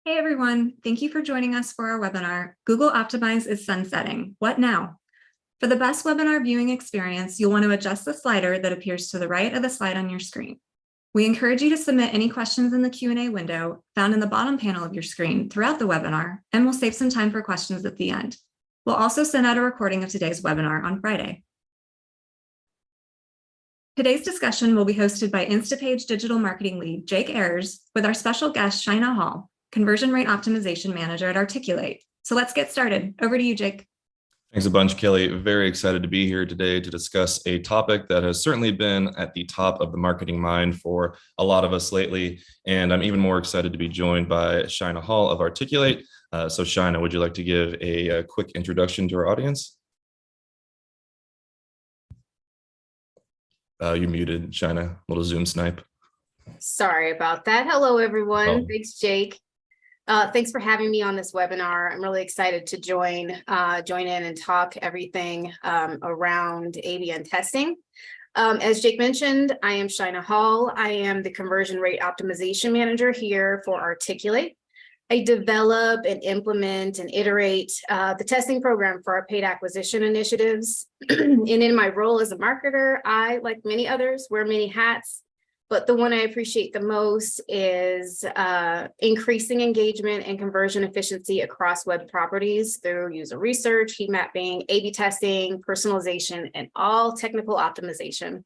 Hey everyone, thank you for joining us for our webinar, Google Optimize is Sunsetting, What Now? For the best webinar viewing experience, you'll want to adjust the slider that appears to the right of the slide on your screen. We encourage you to submit any questions in the Q&A window found in the bottom panel of your screen throughout the webinar, and we'll save some time for questions at the end. We'll also send out a recording of today's webinar on Friday. Today's discussion will be hosted by Instapage Digital Marketing Lead, Jake Ayers, with our special guest, Shaina Hall, Conversion Rate Optimization Manager at Articulate. So let's get started. Over to you, Jake. Thanks a bunch, Kelly. Very excited to be here today to discuss a topic that has certainly been at the top of the marketing mind for a lot of us lately. And I'm even more excited to be joined by Shaina Hall of Articulate. So Shaina, would you like to give a quick introduction to our audience? You're muted, Shaina. Little Zoom snipe. Sorry about that. Hello, everyone. Thanks, Jake. Thanks for having me on this webinar. I'm really excited to join in and talk everything around ABN testing. As Jake mentioned, I am Shaina Hall. I am the Conversion Rate Optimization Manager here for Articulate. I develop and implement and iterate the testing program for our paid acquisition initiatives. And in my role as a marketer, I, like many others, wear many hats. But the one I appreciate the most is increasing engagement and conversion efficiency across web properties through user research, heat mapping, A/B testing, personalization, and all technical optimization.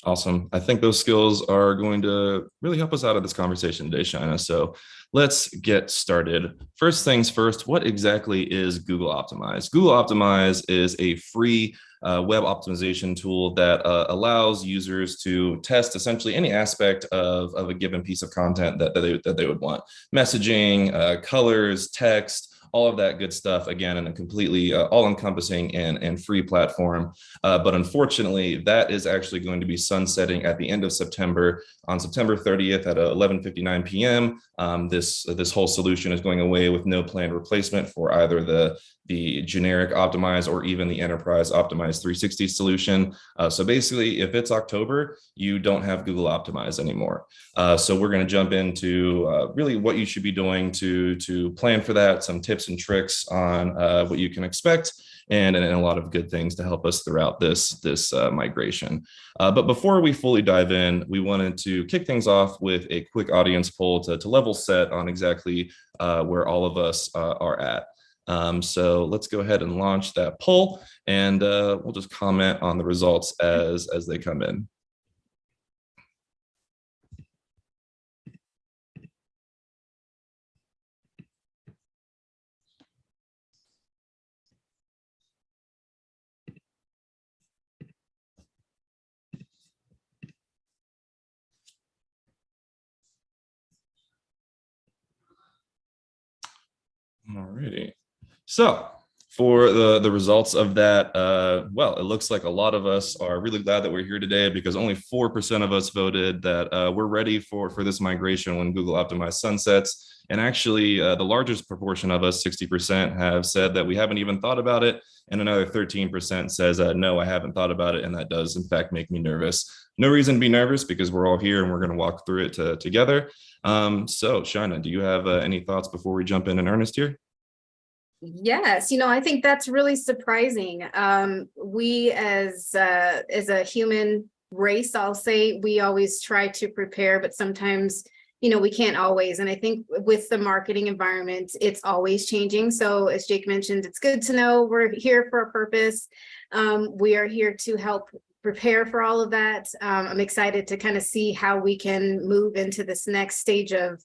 Awesome. I think those skills are going to really help us out of this conversation today, Shaina. So let's get started. First things first, what exactly is Google Optimize? Google Optimize is a free web optimization tool that allows users to test essentially any aspect of a given piece of content that they would want. Messaging, colors, text, all of that good stuff, again, in a completely all-encompassing and free platform. But unfortunately, that is actually going to be sunsetting at the end of September, on September 30th at 11:59 p.m. This whole solution is going away with no planned replacement for either the generic Optimize or even the enterprise Optimize 360 solution. So basically, if it's October, you don't have Google Optimize anymore. So we're going to jump into really what you should be doing to plan for that, some tips and tricks on what you can expect, and a lot of good things to help us throughout this migration. But before we fully dive in, we wanted to kick things off with a quick audience poll to level set on exactly where all of us are at. So let's go ahead and launch that poll, and we'll just comment on the results as they come in. Alrighty. So for the results of that, well, it looks like a lot of us are really glad that we're here today because only 4% of us voted that we're ready for this migration when Google Optimize sunsets. And actually, the largest proportion of us, 60%, have said that we haven't even thought about it. And another 13% says, no, I haven't thought about it. And that does, in fact, make me nervous. No reason to be nervous because we're all here and we're going to walk through it together. So, Shaina, do you have any thoughts before we jump in earnest here? Yes, I think that's really surprising. We as a human race, I'll say, we always try to prepare, but sometimes, we can't always. And I think with the marketing environment, it's always changing. So as Jake mentioned, it's good to know we're here for a purpose. We are here to help prepare for all of that. I'm excited to kind of see how we can move into this next stage of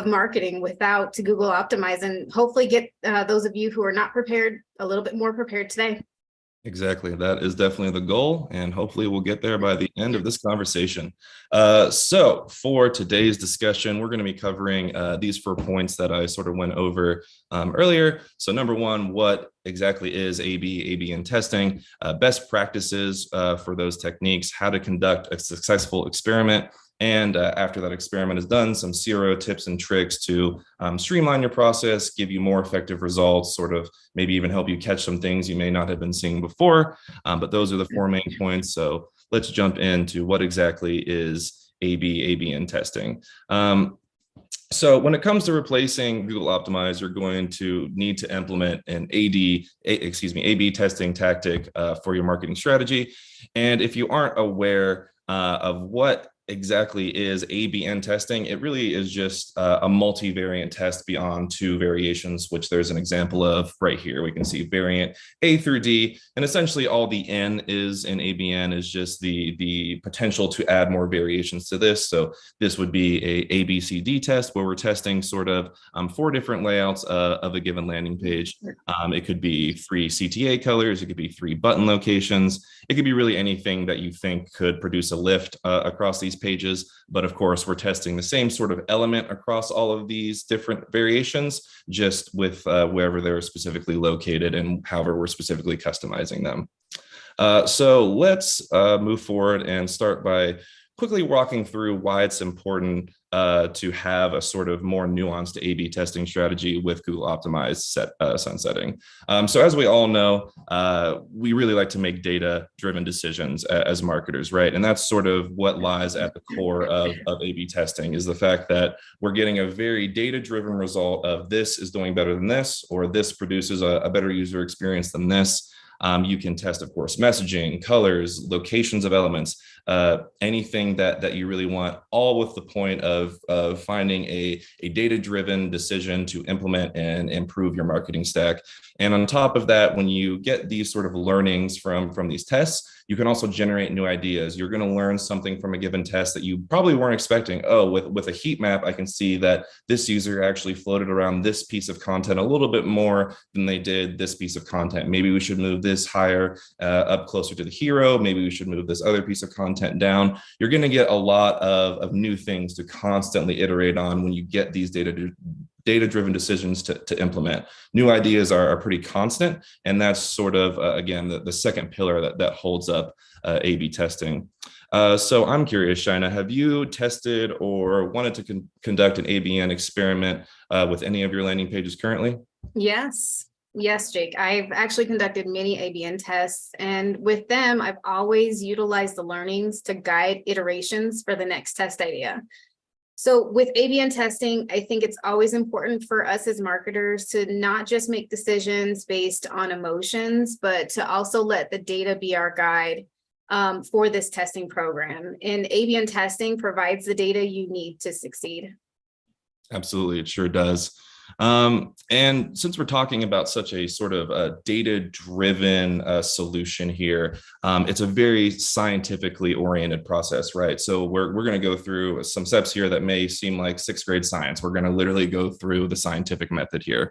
marketing without to Google Optimize, and hopefully get those of you who are not prepared a little bit more prepared today. Exactly. That is definitely the goal, and hopefully we'll get there by the end of this conversation. So for today's discussion, we're going to be covering these 4 points that I sort of went over earlier. So number one, what exactly is A/B testing, best practices for those techniques, how to conduct a successful experiment, and after that experiment is done, some CRO tips and tricks to streamline your process, give you more effective results, sort of maybe even help you catch some things you may not have been seeing before. But those are the 4 main points. So let's jump into what exactly is A/B testing. So when it comes to replacing Google Optimize, you're going to need to implement an A/B testing tactic for your marketing strategy. And if you aren't aware of what exactly is A/B testing, it really is just a multivariant test beyond 2 variations, which there's an example of right here. We can see variant A through D, and essentially all the N is in ABN is just the potential to add more variations to this. So this would be a ABCD test where we're testing sort of 4 different layouts of a given landing page. It could be 3 CTA colors, it could be 3 button locations, it could be really anything that you think could produce a lift across these pages. But of course, we're testing the same sort of element across all of these different variations, just with wherever they're specifically located and however we're specifically customizing them. So let's move forward and start by quickly walking through why it's important to have a sort of more nuanced A/B testing strategy with Google Optimize sunsetting. So as we all know, we really like to make data-driven decisions as marketers, right? And that's sort of what lies at the core of A/B testing, is the fact that we're getting a very data-driven result of this is doing better than this, or this produces a better user experience than this. You can test, of course, messaging, colors, locations of elements, anything that you really want, all with the point of finding a data-driven decision to implement and improve your marketing stack. And on top of that, when you get these sort of learnings from these tests, you can also generate new ideas. You're going to learn something from a given test that you probably weren't expecting. Oh, with a heat map, I can see that this user actually floated around this piece of content a little bit more than they did this piece of content. Maybe we should move this higher up closer to the hero. Maybe we should move this other piece of content down. You're going to get a lot of new things to constantly iterate on when you get these data-driven decisions to implement. New ideas are pretty constant, and that's sort of, again, the second pillar that holds up A/B testing. So I'm curious, Shaina, have you tested or wanted to conduct an ABN experiment with any of your landing pages currently? Yes, Jake. I've actually conducted many ABN tests, and with them, I've always utilized the learnings to guide iterations for the next test idea. So with ABN testing, I think it's always important for us as marketers to not just make decisions based on emotions, but to also let the data be our guide for this testing program. And ABN testing provides the data you need to succeed. Absolutely, it sure does. And since we're talking about such a sort of a data-driven solution here, it's a very scientifically oriented process, right? So we're going to go through some steps here that may seem like 6th grade science. We're going to literally go through the scientific method here.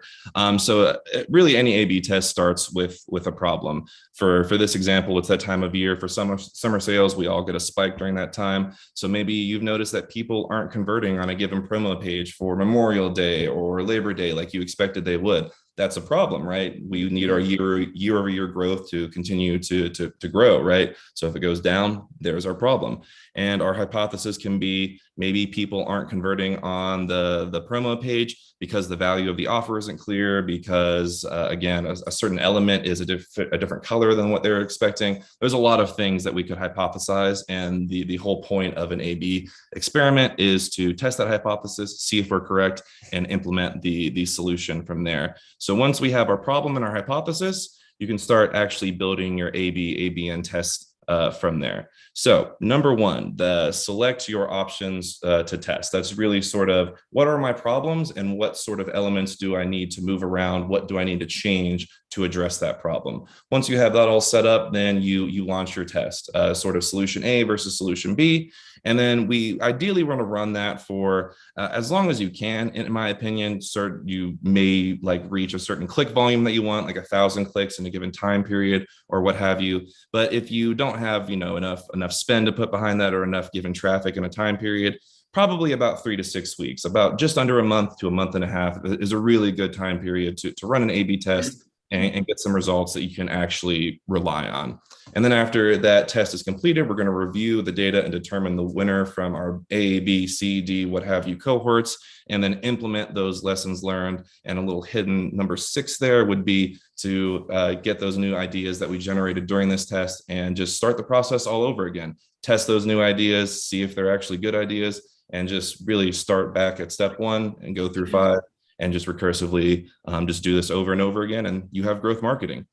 So really any A/B test starts with a problem. For this example, it's that time of year for summer sales. We all get a spike during that time. So maybe you've noticed that people aren't converting on a given promo page for Memorial Day or Labor Day like you expected they would. That's a problem, right? We need our year-over-year growth to continue to grow, right? So if it goes down, there's our problem. And our hypothesis can be maybe people aren't converting on the promo page because the value of the offer isn't clear, because again, a certain element is a different color than what they're expecting. There's a lot of things that we could hypothesize, and the whole point of an A/B experiment is to test that hypothesis, see if we're correct, and implement the solution from there. So once we have our problem and our hypothesis, you can start actually building your ABN test from there. So number one, select your options to test. That's really sort of what are my problems and what sort of elements do I need to move around? What do I need to change to address that problem? Once you have that all set up, then you launch your test, sort of solution A versus solution B. And then we ideally want to run that for as long as you can. In my opinion, you may reach a certain click volume that you want, like 1,000 clicks in a given time period or what have you. But if you don't have, enough spend to put behind that or enough given traffic in a time period, probably about 3 to 6 weeks, about just under a month to a month and a half is a really good time period to run an A/B test and get some results that you can actually rely on. And then after that test is completed, we're going to review the data and determine the winner from our A, B, C, D, what have you cohorts, and then implement those lessons learned. And a little hidden number 6 there would be to get those new ideas that we generated during this test and just start the process all over again. Test those new ideas, see if they're actually good ideas, and just really start back at step 1 and go through 5 and just recursively just do this over and over again, and you have growth marketing.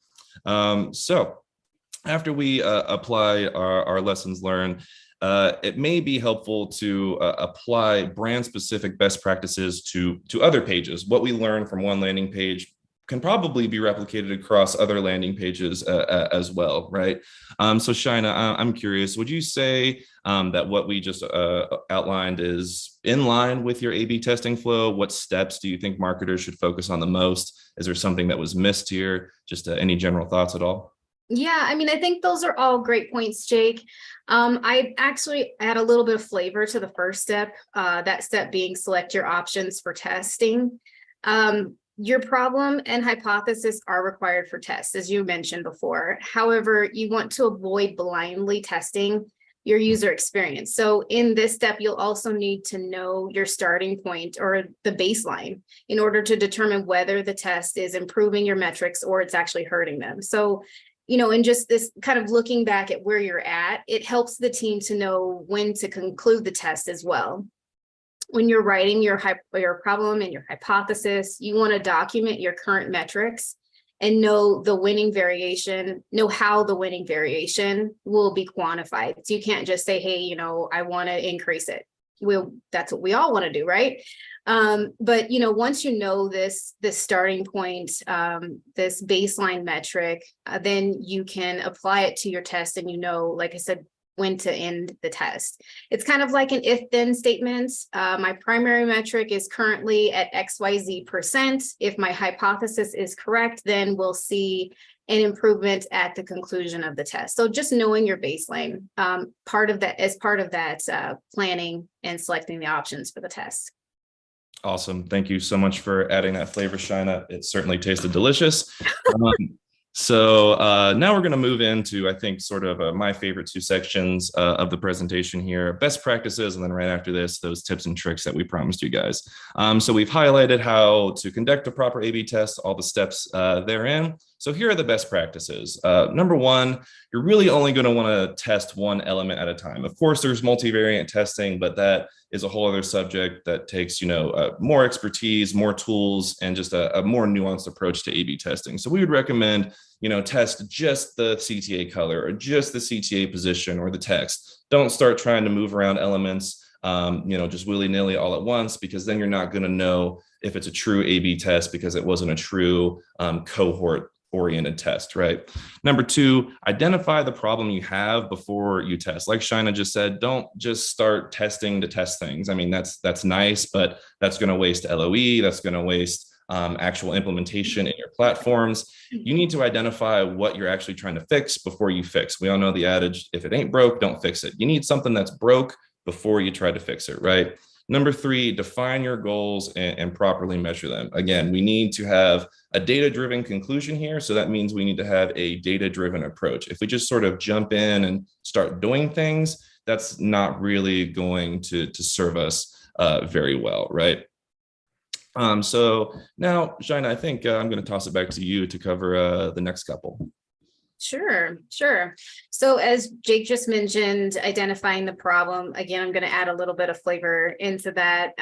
So after we apply our lessons learned, it may be helpful to apply brand-specific best practices to other pages. What we learn from one landing page can probably be replicated across other landing pages as well, right? So Shaina, I'm curious, would you say that what we just outlined is in line with your A/B testing flow? What steps do you think marketers should focus on the most? Is there something that was missed here? Just any general thoughts at all? Yeah, I mean, I think those are all great points, Jake. I actually add a little bit of flavor to the first step, that step being select your options for testing. Your problem and hypothesis are required for tests, as you mentioned before. However, you want to avoid blindly testing your user experience. So in this step, you'll also need to know your starting point or the baseline in order to determine whether the test is improving your metrics or it's actually hurting them. So, and just this kind of looking back at where you're at, it helps the team to know when to conclude the test as well. When you're writing your problem and your hypothesis, you want to document your current metrics and know how the winning variation will be quantified. So you can't just say, hey, I want to increase it. That's what we all want to do, right? But once you know this starting point, this baseline metric, then you can apply it to your test, and like I said, when to end the test. It's kind of like an if-then statement. My primary metric is currently at XYZ%. If my hypothesis is correct, then we'll see an improvement at the conclusion of the test. So just knowing your baseline, part of that planning and selecting the options for the test. Awesome. Thank you so much for adding that flavor, Shaina. It certainly tasted delicious. So now we're going to move into, I think, sort of my favorite 2 sections of the presentation here, best practices, and then right after this, those tips and tricks that we promised you guys. So we've highlighted how to conduct a proper A/B test, all the steps therein. So here are the best practices. Number 1, you're really only going to want to test one element at a time. Of course, there's multivariate testing, but that is a whole other subject that takes, more expertise, more tools, and just a more nuanced approach to A/B testing. So we would recommend, test just the CTA color or just the CTA position or the text. Don't start trying to move around elements, just willy-nilly all at once, because then you're not going to know if it's a true A/B test because it wasn't a true cohort-oriented test, right? Number 2, identify the problem you have before you test. Like Shaina just said, don't just start testing to test things. I mean, that's nice, but that's going to waste LOE. That's going to waste actual implementation in your platforms. You need to identify what you're actually trying to fix before you fix. We all know the adage, if it ain't broke, don't fix it. You need something that's broke before you try to fix it, right? Number 3, define your goals and properly measure them. Again, we need to have a data-driven conclusion here. So that means we need to have a data-driven approach. If we just sort of jump in and start doing things, that's not really going to serve us very well, right? So now, Shaina, I think I'm going to toss it back to you to cover the next couple. Sure. So as Jake just mentioned, identifying the problem, again, I'm going to add a little bit of flavor into that.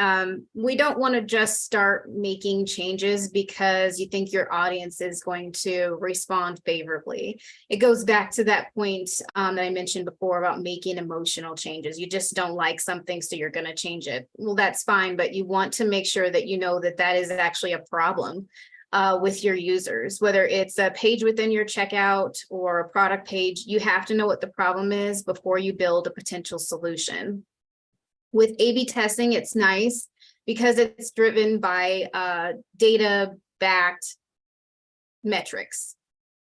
We don't want to just start making changes because you think your audience is going to respond favorably. It goes back to that point that I mentioned before about making emotional changes. You just don't like something, so you're going to change it. Well, that's fine, but you want to make sure that you know that that is actually a problem with your users, whether it's a page within your checkout or a product page. You have to know what the problem is before you build a potential solution. With A/B testing, it's nice because it's driven by data-backed metrics.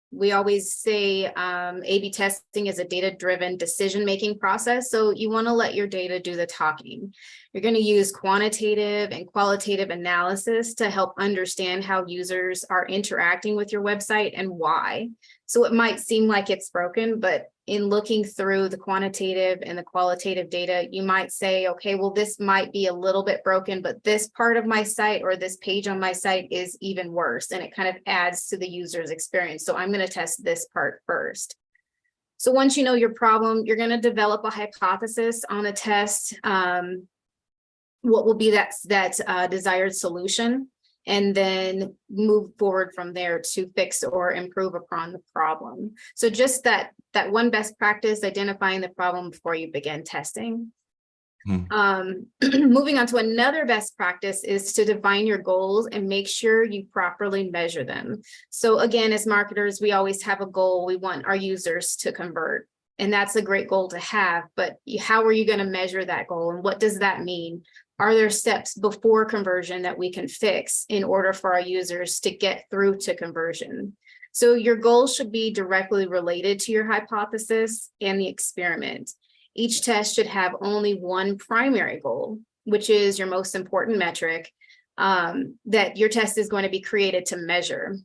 We always say A/B testing is a data-driven decision-making process. So you want to let your data do the talking. You're going to use quantitative and qualitative analysis to help understand how users are interacting with your website and why. So it might seem like it's broken, but in looking through the quantitative and the qualitative data, you might say, okay, well, this might be a little bit broken, but this part of my site or this page on my site is even worse. And it kind of adds to the user's experience. So I'm going to test this part first. So once you know your problem, you're going to develop a hypothesis on a test. What will be that desired solution, and then move forward from there to fix or improve upon the problem. So just that one best practice, identifying the problem before you begin testing. Moving on to another best practice is to define your goals and make sure you properly measure them. So again, as marketers, we always have a goal. We want our users to convert. And that's a great goal to have, but how are you going to measure that goal? And what does that mean? Are there steps before conversion that we can fix in order for our users to get through to conversion? So your goal should be directly related to your hypothesis and the experiment. Each test should have only one primary goal, which is your most important metric that your test is going to be created to measure.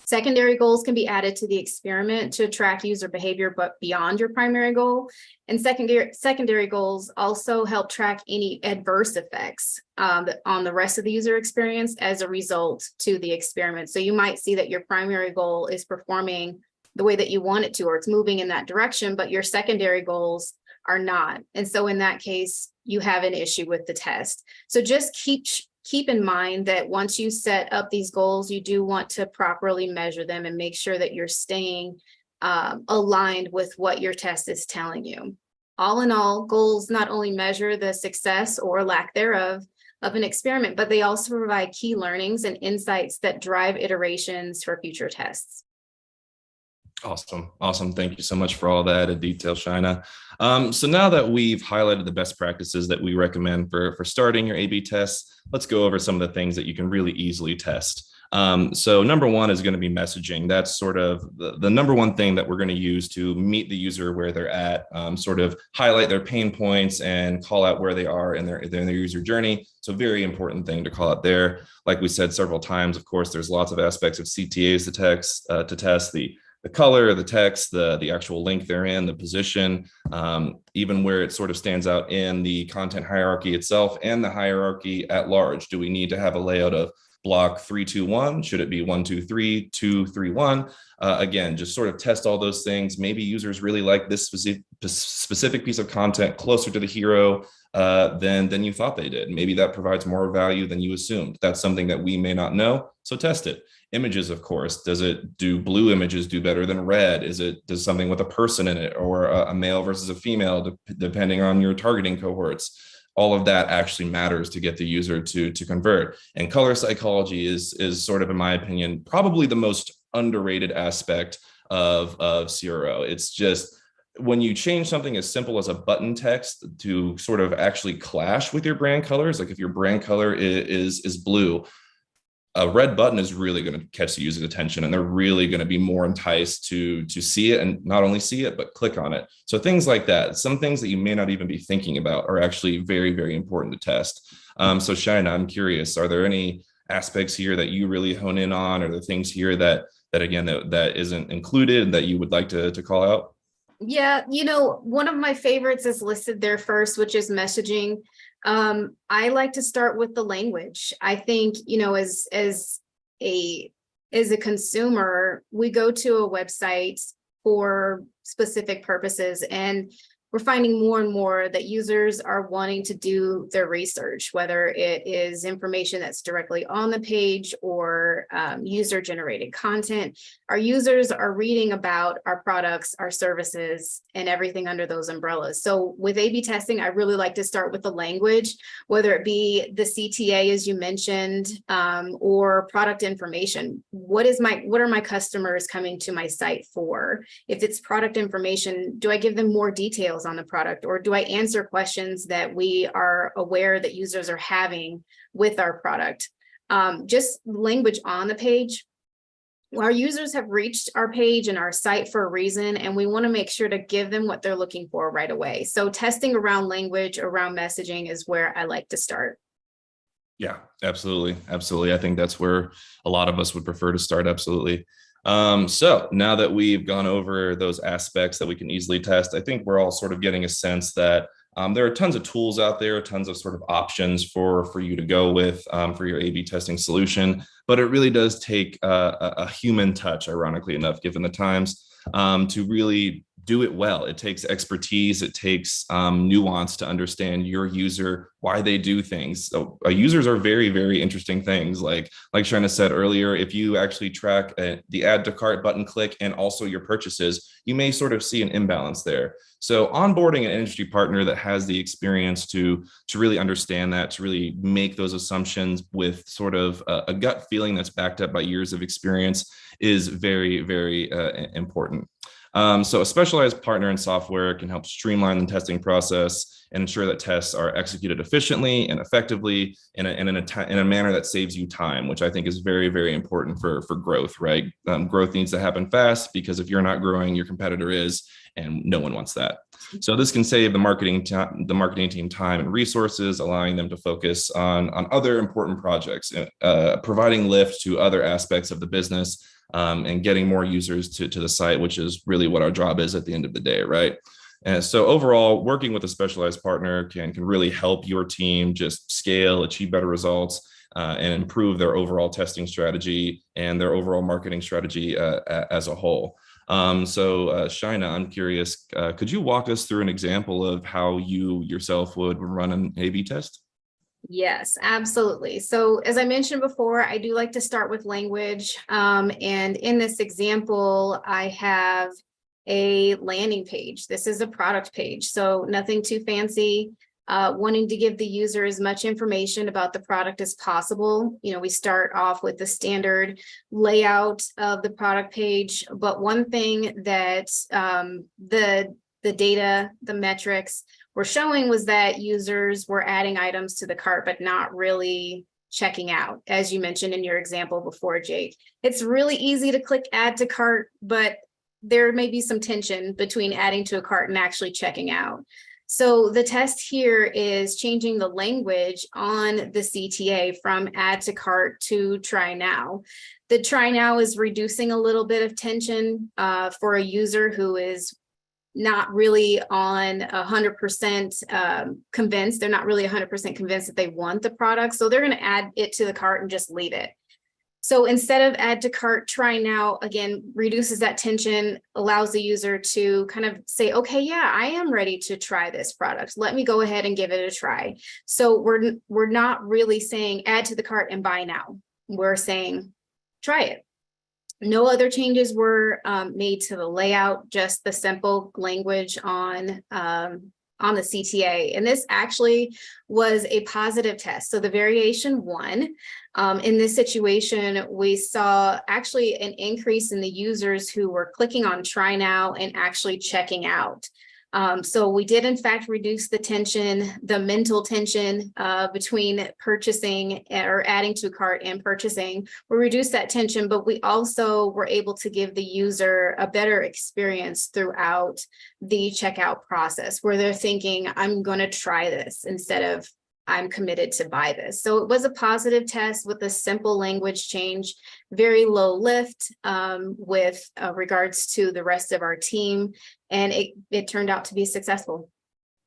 Secondary goals can be added to the experiment to track user behavior, but beyond your primary goal. And secondary goals also help track any adverse effects on the rest of the user experience as a result to the experiment. So you might see that your primary goal is performing the way that you want it to, or it's moving in that direction, but your secondary goals are not. And so in that case, you have an issue with the test. So just keep in mind that once you set up these goals, you do want to properly measure them and make sure that you're staying aligned with what your test is telling you. All in all, goals not only measure the success or lack thereof of an experiment, but they also provide key learnings and insights that drive iterations for future tests. Awesome. Thank you so much for all that added detail, Shaina. So now that we've highlighted the best practices that we recommend for starting your A/B tests, let's go over some of the things that you can really easily test. So number one is going to be messaging. That's sort of the number one thing that we're going to use to meet the user where they're at, sort of highlight their pain points and call out where they are in their user journey. So very important thing to call out there. Like we said several times, of course, there's lots of aspects of CTAs to test the color, the text, the actual link they're in, the position, even where it sort of stands out in the content hierarchy itself and the hierarchy at large. Do we need to have a layout of block 3, 2, 1? Should it be 1, 2, 3, 2, 3, 1? Again, just sort of test all those things. Maybe users really like this specific piece of content closer to the hero than you thought they did. Maybe that provides more value than you assumed. That's something that we may not know, so test it. Images, of course, do blue images do better than red? Does something with a person in it, or a male versus a female, depending on your targeting cohorts? All of that actually matters to get the user to convert. And color psychology is sort of, in my opinion, probably the most underrated aspect of CRO. It's just, when you change something as simple as a button text to sort of actually clash with your brand colors, like if your brand color is blue, a red button is really going to catch the user's attention, and they're really going to be more enticed to see it, and not only see it, but click on it. So things like that, some things that you may not even be thinking about, are actually very, very important to test. So Shaina, I'm curious, are there any aspects here that you really hone in on, or the things here that again, that isn't included that you would like to call out? Yeah, one of my favorites is listed there first, which is messaging. I like to start with the language. I think, as a consumer, we go to a website for specific purposes. And we're finding more and more that users are wanting to do their research, whether it is information that's directly on the page or user-generated content. Our users are reading about our products, our services, and everything under those umbrellas. So with A/B testing, I really like to start with the language, whether it be the CTA, as you mentioned, or product information. What are my customers coming to my site for? If it's product information, do I give them more details on the product, or do I answer questions that we are aware that users are having with our product? Just language on the page. Our users have reached our page and our site for a reason, and we want to make sure to give them what they're looking for right away. So testing around language, around messaging is where I like to start. Yeah, absolutely. Absolutely. I think that's where a lot of us would prefer to start. Absolutely. So now that we've gone over those aspects that we can easily test, I think we're all sort of getting a sense that there are tons of tools out there, tons of sort of options for you to go with for your A/B testing solution. But it really does take a human touch, ironically enough, given the times, to really do it well. It takes expertise. It takes nuance to understand your user, why they do things. So users are very, very interesting things. Like Shaina said earlier, if you actually track the add to cart button click and also your purchases, you may sort of see an imbalance there. So onboarding an industry partner that has the experience to really understand that, to really make those assumptions with sort of a gut feeling that's backed up by years of experience is very, very important. So a specialized partner in software can help streamline the testing process and ensure that tests are executed efficiently and effectively in a manner that saves you time, which I think is very, very important for growth, right? Growth needs to happen fast, because if you're not growing, your competitor is, and no one wants that. So this can save the marketing team time and resources, allowing them to focus on other important projects, providing lift to other aspects of the business, and getting more users to the site, which is really what our job is at the end of the day, right? And so overall, working with a specialized partner can really help your team just scale, achieve better results, and improve their overall testing strategy and their overall marketing strategy as a whole. So Shaina, I'm curious, could you walk us through an example of how you yourself would run an A/B test? Yes, absolutely. So as I mentioned before, I do like to start with language. And in this example, I have a landing page. This is a product page, so nothing too fancy. Wanting to give the user as much information about the product as possible. You know, we start off with the standard layout of the product page, but one thing that the data, the metrics were showing was that users were adding items to the cart, but not really checking out, as you mentioned in your example before, Jake. It's really easy to click add to cart, but there may be some tension between adding to a cart and actually checking out. So the test here is changing the language on the CTA from add to cart to try now. The try now is reducing a little bit of tension for a user who is not really on 100% convinced. They're not really 100% convinced that they want the product. So they're going to add it to the cart and just leave it. So instead of add to cart, try now, again, reduces that tension, allows the user to kind of say, okay, yeah, I am ready to try this product. Let me go ahead and give it a try. So we're not really saying add to the cart and buy now. We're saying try it. No other changes were made to the layout, just the simple language on the CTA. And this actually was a positive test. So the variation 1, in this situation, we saw actually an increase in the users who were clicking on try now and actually checking out. So we did in fact reduce the tension, the mental tension between purchasing or adding to cart and purchasing. We reduced that tension, but we also were able to give the user a better experience throughout the checkout process, where they're thinking, I'm going to try this instead of I'm committed to buy this. So it was a positive test with a simple language change, very low lift with regards to the rest of our team, and it turned out to be successful.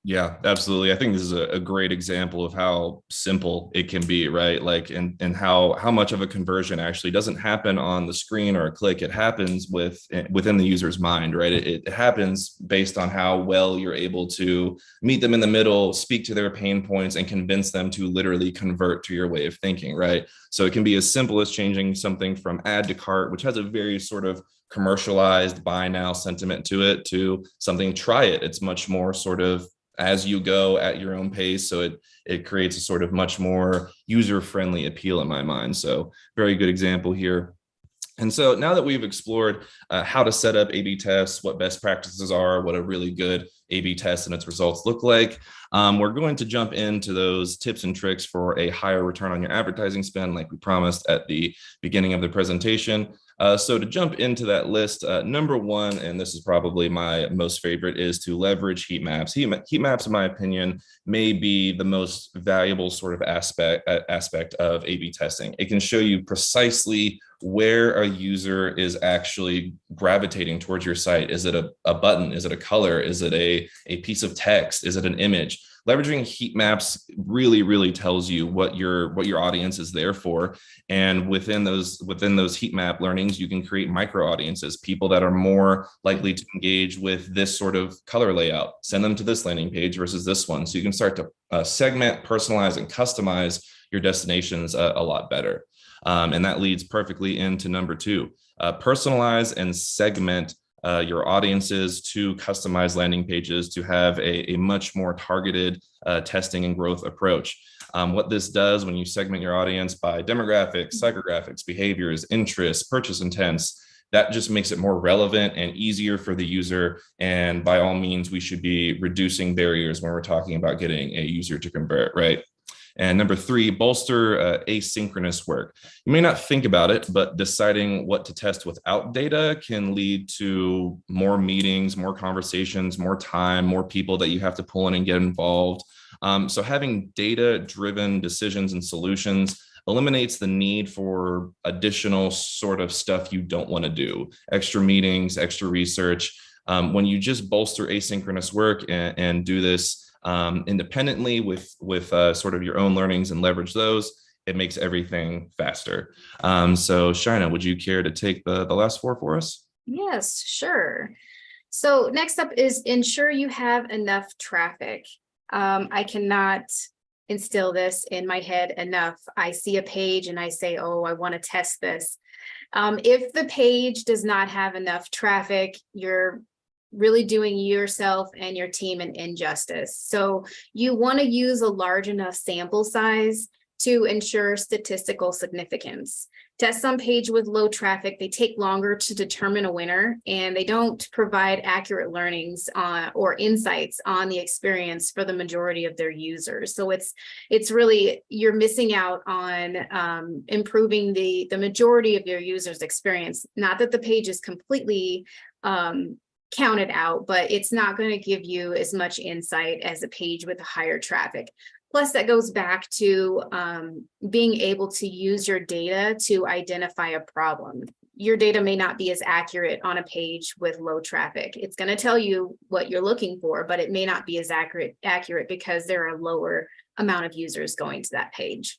Yeah, absolutely. I think this is a great example of how simple it can be, right? Like, and how much of a conversion actually doesn't happen on the screen or a click. It happens within the user's mind, right? It happens based on how well you're able to meet them in the middle, speak to their pain points, and convince them to literally convert to your way of thinking, right? So it can be as simple as changing something from add to cart, which has a very sort of commercialized buy now sentiment to it, to something try it. It's much more sort of as you go at your own pace. So it creates a sort of much more user-friendly appeal in my mind. So very good example here. And so now that we've explored how to set up A/B tests, what best practices are, what a really good A/B test and its results look like, we're going to jump into those tips and tricks for a higher return on your advertising spend, like we promised at the beginning of the presentation. So to jump into that list, number one, and this is probably my most favorite, is to leverage heat maps. Heat maps, in my opinion, may be the most valuable sort of aspect of A/B testing. It can show you precisely where a user is actually gravitating towards your site. Is it a button? Is it a color? Is it a piece of text? Is it an image? Leveraging heat maps really tells you what your audience is there for. And within those heat map learnings, you can create micro audiences, people that are more likely to engage with this sort of color layout. Send them to this landing page versus this one. So you can start to segment, personalize, and customize your destinations a lot better. And that leads perfectly into number two. Personalize and segment your audiences to customize landing pages to have a much more targeted testing and growth approach. What this does when you segment your audience by demographics, psychographics, behaviors, interests, purchase intents, that just makes it more relevant and easier for the user. And by all means, we should be reducing barriers when we're talking about getting a user to convert, right? And number three, bolster asynchronous work. You may not think about it, but deciding what to test without data can lead to more meetings, more conversations, more time, more people that you have to pull in and get involved. So having data-driven decisions and solutions eliminates the need for additional sort of stuff you don't want to do, extra meetings, extra research. When you just bolster asynchronous work and do this independently with sort of your own learnings and leverage those, it makes everything faster. So Shina, would you care to take the last four for us? Yes, sure. So next up is ensure you have enough traffic. I cannot instill this in my head enough. I see a page and I say, oh, I want to test this. If the page does not have enough traffic, you're really doing yourself and your team an injustice. So you want to use a large enough sample size to ensure statistical significance. Tests on page with low traffic, they take longer to determine a winner, and they don't provide accurate learnings or insights on the experience for the majority of their users. So it's really, you're missing out on improving the majority of your users' experience. Not that the page is completely counted out, but it's not going to give you as much insight as a page with higher traffic. Plus, that goes back to being able to use your data to identify a problem. Your data may not be as accurate on a page with low traffic. It's going to tell you what you're looking for, but it may not be as accurate because there are a lower amount of users going to that page.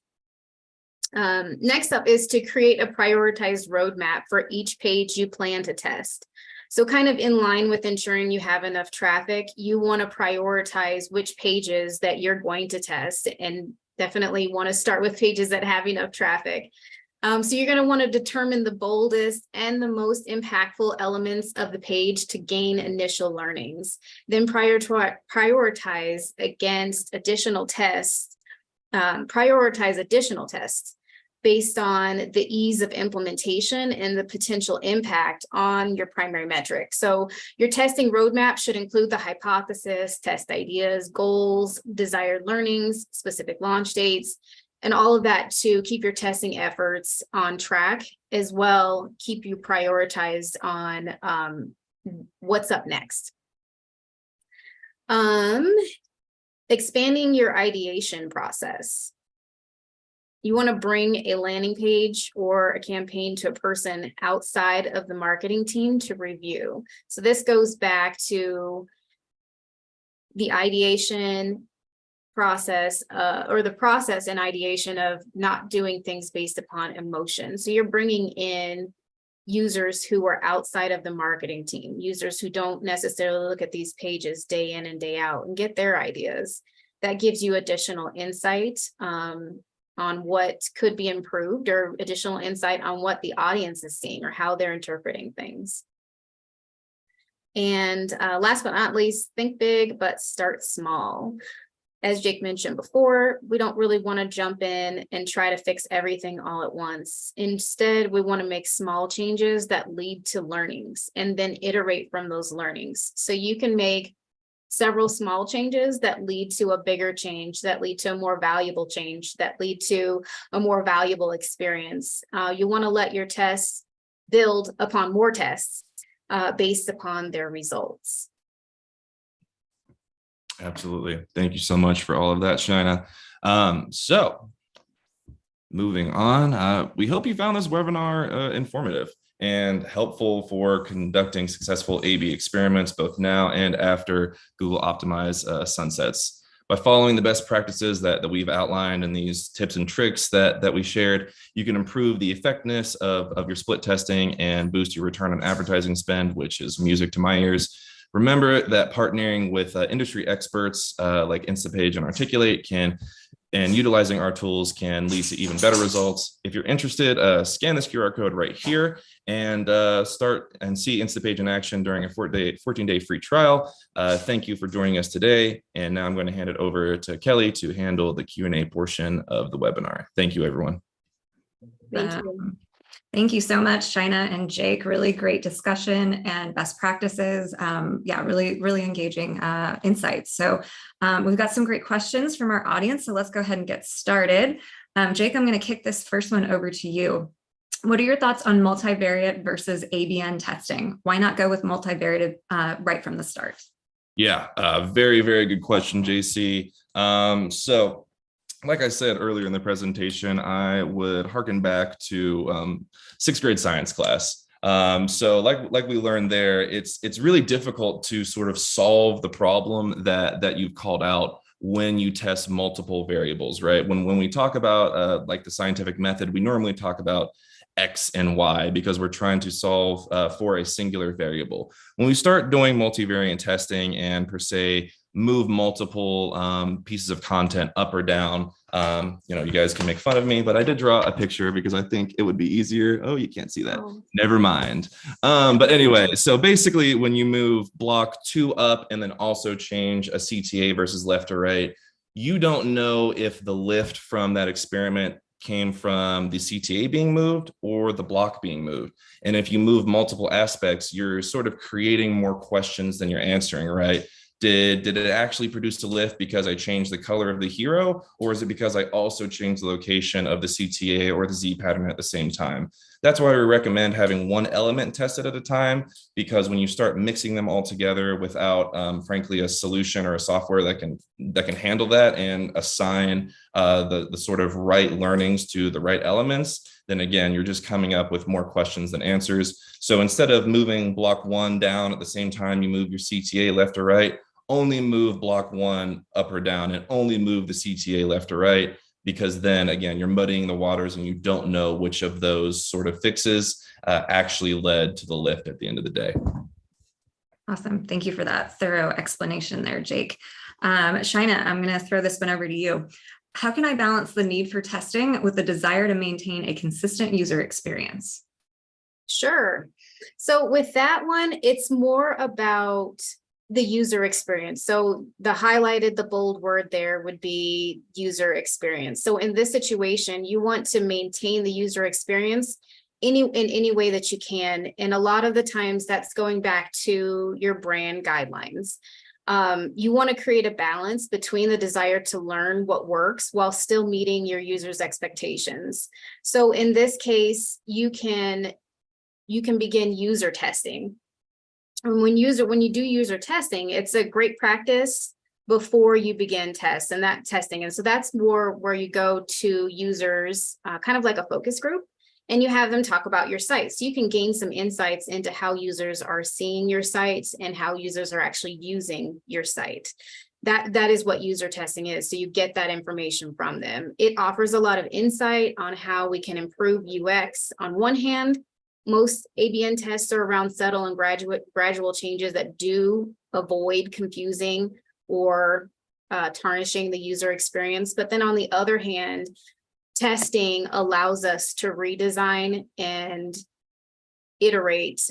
Next up is to create a prioritized roadmap for each page you plan to test. So kind of in line with ensuring you have enough traffic, you want to prioritize which pages that you're going to test, and definitely want to start with pages that have enough traffic. So you're going to want to determine the boldest and the most impactful elements of the page to gain initial learnings. Then prioritize against additional tests, prioritize additional tests based on the ease of implementation and the potential impact on your primary metric. So your testing roadmap should include the hypothesis, test ideas, goals, desired learnings, specific launch dates, and all of that to keep your testing efforts on track, as well keep you prioritized on what's up next. Expanding your ideation process. You want to bring a landing page or a campaign to a person outside of the marketing team to review. So this goes back to the ideation process or the process and ideation of not doing things based upon emotion. So you're bringing in users who are outside of the marketing team, users who don't necessarily look at these pages day in and day out and get their ideas. That gives you additional insight on what could be improved, or additional insight on what the audience is seeing or how they're interpreting things. And last but not least, think big, but start small. As Jake mentioned before, we don't really want to jump in and try to fix everything all at once. Instead, we want to make small changes that lead to learnings and then iterate from those learnings. So you can make several small changes that lead to a bigger change, that lead to a more valuable change, that lead to a more valuable experience. You want to let your tests build upon more tests based upon their results. Absolutely. Thank you so much for all of that, Shina. So moving on, we hope you found this webinar informative and helpful for conducting successful A/B experiments, both now and after Google Optimize sunsets. By following the best practices that we've outlined and these tips and tricks that we shared, you can improve the effectiveness of your split testing and boost your return on advertising spend, which is music to my ears. Remember that partnering with industry experts like Instapage and Articulate and utilizing our tools can lead to even better results. If you're interested, scan this QR code right here and start and see Instapage in action during a 14-day free trial. Thank you for joining us today. And now I'm going to hand it over to Kelly to handle the Q&A portion of the webinar. Thank you, everyone. Thank you. Thank you so much, Shina and Jake. Really great discussion and best practices. Yeah, really engaging insights. So we've got some great questions from our audience. So let's go ahead and get started. Jake, I'm going to kick this first one over to you. What are your thoughts on multivariate versus ABN testing? Why not go with multivariate right from the start? Yeah, very, very good question, JC. So like I said earlier in the presentation, I would harken back to sixth grade science class. So like we learned there, it's really difficult to sort of solve the problem that you've called out when you test multiple variables, right? When we talk about like the scientific method, we normally talk about X and Y because we're trying to solve for a singular variable. When we start doing multivariate testing and per se move multiple pieces of content up or down, you guys can make fun of me, but I did draw a picture because I think it would be easier. Oh, you can't see that. Oh. Never mind. But anyway, so basically when you move block 2 up and then also change a CTA versus left or right, you don't know if the lift from that experiment came from the CTA being moved or the block being moved. And if you move multiple aspects, you're sort of creating more questions than you're answering, right? Did it actually produce a lift because I changed the color of the hero, or is it because I also changed the location of the CTA or the Z pattern at the same time? That's why we recommend having one element tested at a time, because when you start mixing them all together without, frankly, a solution or a software that can handle that and assign the sort of right learnings to the right elements, then again, you're just coming up with more questions than answers. So instead of moving block 1 down at the same time you move your CTA left or right, only move block 1 up or down and only move the CTA left or right, because then again, you're muddying the waters and you don't know which of those sort of fixes actually led to the lift at the end of the day. Awesome. Thank you for that thorough explanation there, Jake. Shina, I'm going to throw this one over to you. How can I balance the need for testing with the desire to maintain a consistent user experience? Sure. So with that one, it's more about the user experience. So the bold word there would be user experience. So in this situation, you want to maintain the user experience in any way that you can. And a lot of the times that's going back to your brand guidelines. You want to create a balance between the desire to learn what works while still meeting your users' expectations. So in this case, you can begin user testing. And when you do user testing, it's a great practice before you begin tests and that testing. And so that's more where you go to users, kind of like a focus group, and you have them talk about your site. So you can gain some insights into how users are seeing your site and how users are actually using your site. that is what user testing is. So you get that information from them. It offers a lot of insight on how we can improve UX. On one hand, most ABN tests are around subtle and gradual changes that do avoid confusing or tarnishing the user experience. But then on the other hand, testing allows us to redesign and iterate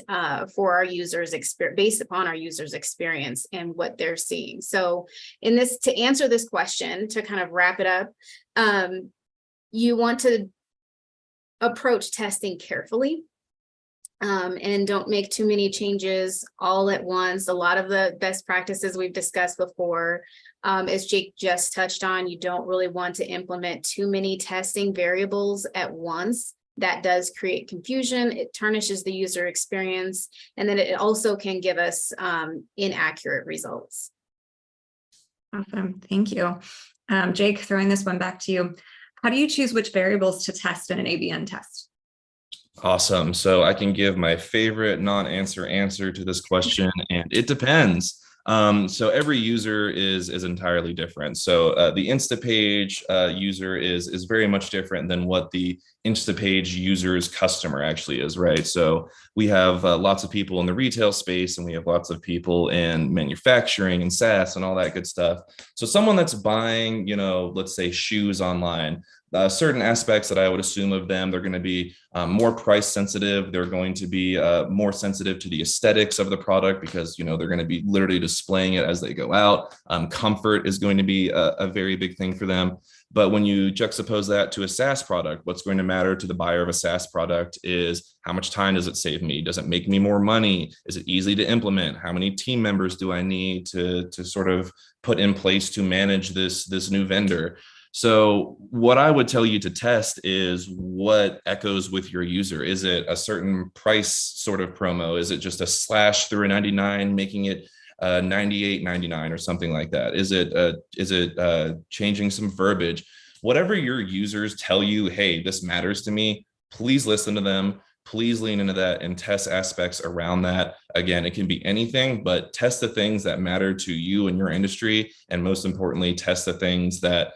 for our users based upon our users experience and what they're seeing. So to answer this question, to kind of wrap it up, you want to approach testing carefully and don't make too many changes all at once. A lot of the best practices we've discussed before, as Jake just touched on, you don't really want to implement too many testing variables at once. That does create confusion. It tarnishes the user experience, and then it also can give us inaccurate results. Awesome, thank you. Jake, throwing this one back to you. How do you choose which variables to test in an ABN test? Awesome. So I can give my favorite non-answer answer to this question, and it depends. So every user is entirely different. So the Instapage user is very much different than what the Instapage user's customer actually is, right? So we have lots of people in the retail space, and we have lots of people in manufacturing and SaaS and all that good stuff. So someone that's buying, let's say shoes online, certain aspects that I would assume of them, they're going to be more price sensitive. They're going to be more sensitive to the aesthetics of the product because, they're going to be literally displaying it as they go out. Comfort is going to be a very big thing for them. But when you juxtapose that to a SaaS product, what's going to matter to the buyer of a SaaS product is how much time does it save me? Does it make me more money? Is it easy to implement? How many team members do I need to sort of put in place to manage this new vendor? So what I would tell you to test is what echoes with your user. Is it a certain price sort of promo? Is it just a slash through a 99, making it $98.99 or something like that? Is it changing some verbiage? Whatever your users tell you, hey, this matters to me, please listen to them. Please lean into that and test aspects around that. Again, it can be anything, but test the things that matter to you and your industry. And most importantly, test the things that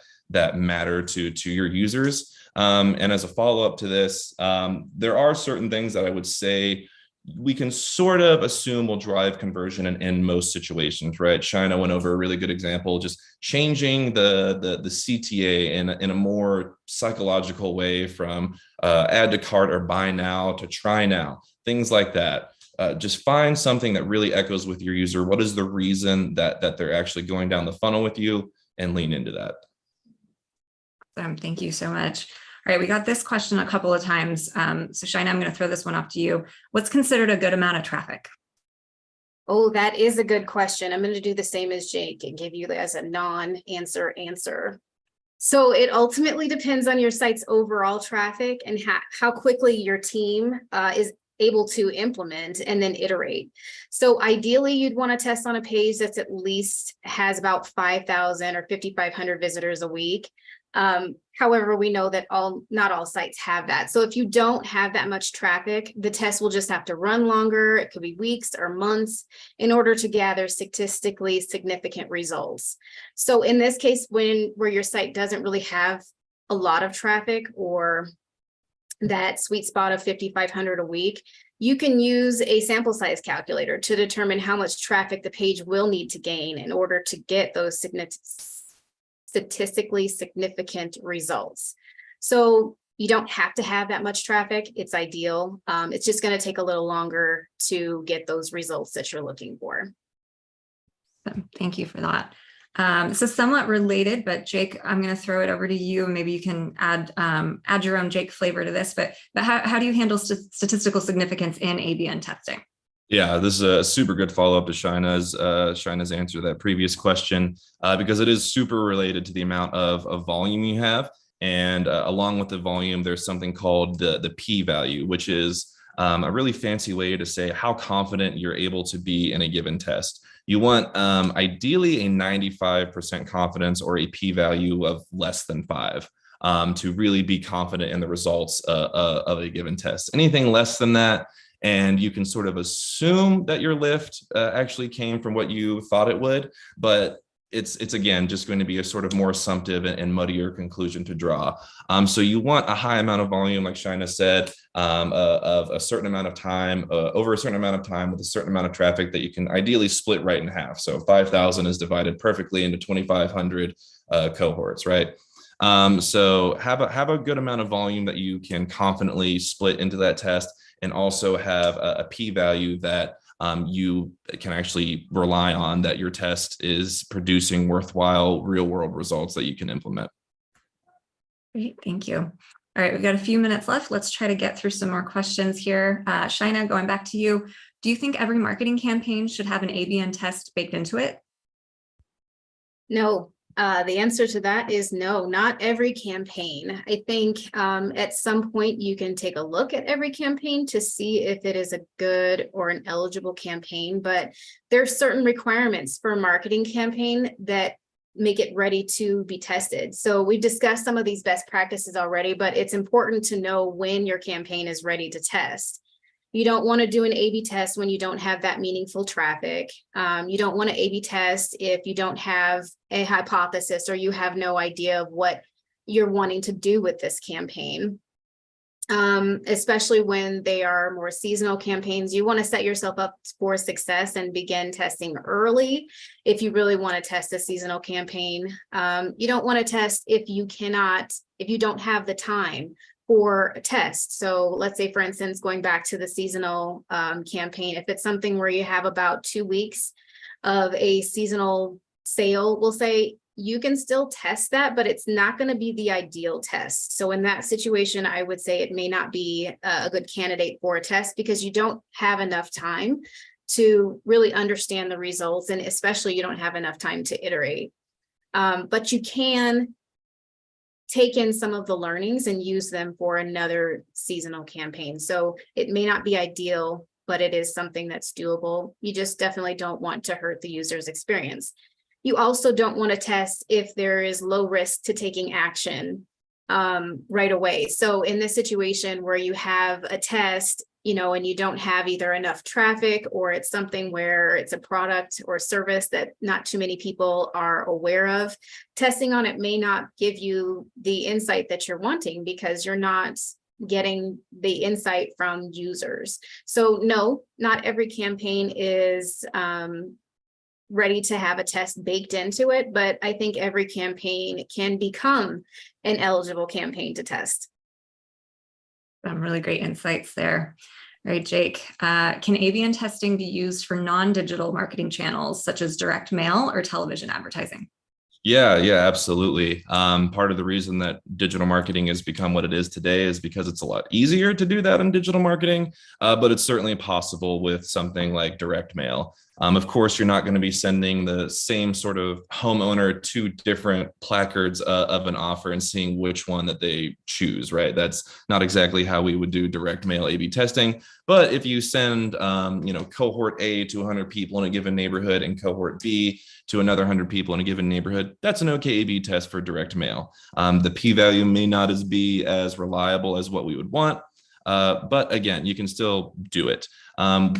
matter to your users. And as a follow-up to this, there are certain things that I would say we can sort of assume will drive conversion in most situations, right? Shina went over a really good example, just changing the CTA in a more psychological way from add to cart or buy now to try now, things like that. Just find something that really echoes with your user. What is the reason that they're actually going down the funnel with you, and lean into that. Thank you so much. All right, we got this question a couple of times. So Shina, I'm going to throw this one up to you. What's considered a good amount of traffic? Oh, that is a good question. I'm going to do the same as Jake and give you as a non-answer answer. So it ultimately depends on your site's overall traffic and how quickly your team is able to implement and then iterate. So ideally, you'd want to test on a page that's at least has about 5,000 or 5,500 visitors a week. However, we know that not all sites have that. So if you don't have that much traffic, the test will just have to run longer. It could be weeks or months in order to gather statistically significant results. So in this case, where your site doesn't really have a lot of traffic or that sweet spot of 5,500 a week, you can use a sample size calculator to determine how much traffic the page will need to gain in order to get those statistically significant results. So you don't have to have that much traffic. It's ideal. It's just going to take a little longer to get those results that you're looking for. Thank you for that. So somewhat related, but Jake, I'm going to throw it over to you. Maybe you can add your own Jake flavor to this, but how do you handle statistical significance in ABN testing? Yeah, this is a super good follow-up to Shina's answer to that previous question, because it is super related to the amount of volume you have. And along with the volume, there's something called the p-value, which is a really fancy way to say how confident you're able to be in a given test. You want ideally a 95% confidence or a p-value of less than 5 to really be confident in the results of a given test. Anything less than that, and you can sort of assume that your lift actually came from what you thought it would, but it's again just going to be a sort of more assumptive and muddier conclusion to draw. So you want a high amount of volume, like Shina said, of a certain amount of time, over a certain amount of time with a certain amount of traffic that you can ideally split right in half. So 5,000 is divided perfectly into 2,500 cohorts, right? So have a good amount of volume that you can confidently split into that test, and also have a p-value that you can actually rely on, that your test is producing worthwhile real world results that you can implement. Great, thank you. All right, we've got a few minutes left. Let's try to get through some more questions here. Shina, going back to you. Do you think every marketing campaign should have an ABN test baked into it? No. The answer to that is no, not every campaign. I think at some point you can take a look at every campaign to see if it is a good or an eligible campaign, but there's certain requirements for a marketing campaign that make it ready to be tested. So we've discussed some of these best practices already, but it's important to know when your campaign is ready to test. You don't want to do an A/B test when you don't have that meaningful traffic. You don't want to A/B test if you don't have a hypothesis or you have no idea of what you're wanting to do with this campaign. Especially when they are more seasonal campaigns, you want to set yourself up for success and begin testing early if you really want to test a seasonal campaign. You don't want to test if you don't have the time for a test. So let's say, for instance, going back to the seasonal campaign, if it's something where you have about 2 weeks of a seasonal sale, we'll say you can still test that, but it's not going to be the ideal test. So in that situation, I would say it may not be a good candidate for a test because you don't have enough time to really understand the results, and especially you don't have enough time to iterate. But you can take in some of the learnings and use them for another seasonal campaign. So it may not be ideal, but it is something that's doable. You just definitely don't want to hurt the user's experience. You also don't want to test if there is low risk to taking action right away. So in this situation where you have a test, and you don't have either enough traffic, or it's something where it's a product or service that not too many people are aware of, testing on it may not give you the insight that you're wanting because you're not getting the insight from users. So no, not every campaign is ready to have a test baked into it, but I think every campaign can become an eligible campaign to test. Some really great insights there. All right, Jake, can ABN testing be used for non-digital marketing channels such as direct mail or television advertising? Yeah, absolutely. Part of the reason that digital marketing has become what it is today is because it's a lot easier to do that in digital marketing, but it's certainly possible with something like direct mail. Of course, you're not going to be sending the same sort of homeowner 2 different placards of an offer and seeing which one that they choose, right? That's not exactly how we would do direct mail A/B testing. But if you send, cohort A to 100 people in a given neighborhood and cohort B to another 100 people in a given neighborhood, that's an okay A/B test for direct mail. The p-value may not be as reliable as what we would want, but again, you can still do it.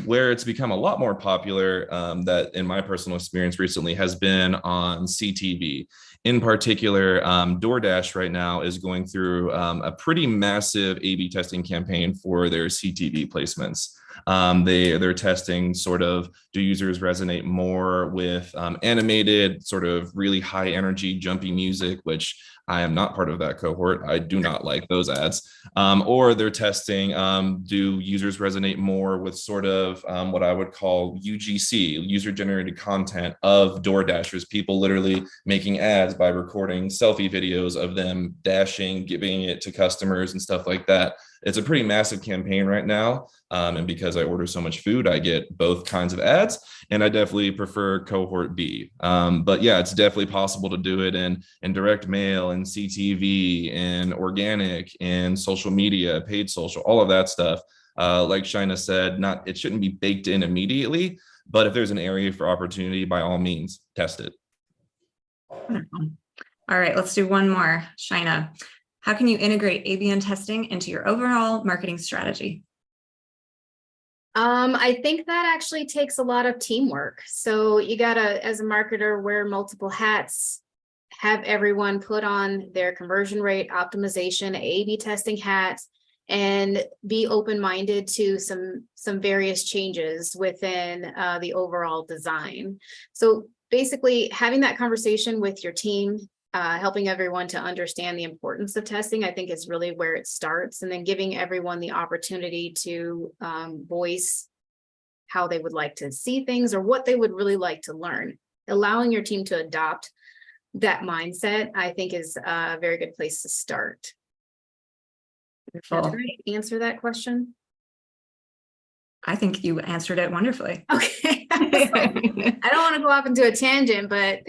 Where it's become a lot more popular, that in my personal experience recently, has been on CTV. In particular, DoorDash right now is going through a pretty massive A/B testing campaign for their CTV placements. They're testing sort of, do users resonate more with animated, sort of really high energy, jumpy music, which I am not part of that cohort. I do not like those ads. Or they're testing, do users resonate more with sort of what I would call UGC, user-generated content of DoorDashers, people literally making ads by recording selfie videos of them dashing, giving it to customers and stuff like that. It's a pretty massive campaign right now. And because I order so much food, I get both kinds of ads, and I definitely prefer cohort B. But yeah, it's definitely possible to do it in direct mail and CTV and organic and social media, paid social, all of that stuff. Like Shina said, it shouldn't be baked in immediately, but if there's an area for opportunity, by all means, test it. All right, let's do one more. Shina, how can you integrate ABN testing into your overall marketing strategy? I think that actually takes a lot of teamwork. So you gotta, as a marketer, wear multiple hats, have everyone put on their conversion rate optimization, A/B testing hats, and be open-minded to some various changes within the overall design. So basically having that conversation with your team, helping everyone to understand the importance of testing, I think is really where it starts. And then giving everyone the opportunity to voice how they would like to see things or what they would really like to learn. Allowing your team to adopt that mindset, I think, is a very good place to start. Did I answer that question? I think you answered it wonderfully. Okay. I don't want to go off into a tangent, but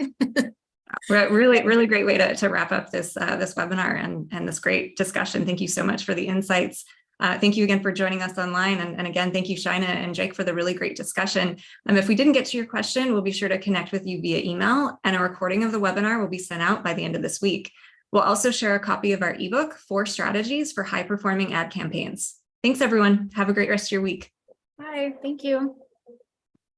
really great way to wrap up this webinar and this great discussion. Thank you so much for the insights. Thank you again for joining us online. And again, thank you, Shaina and Jake, for the really great discussion. If we didn't get to your question, we'll be sure to connect with you via email, and a recording of the webinar will be sent out by the end of this week. We'll also share a copy of our ebook, 4 Strategies for High-Performing Ad Campaigns. Thanks, everyone. Have a great rest of your week. bye. Thank you.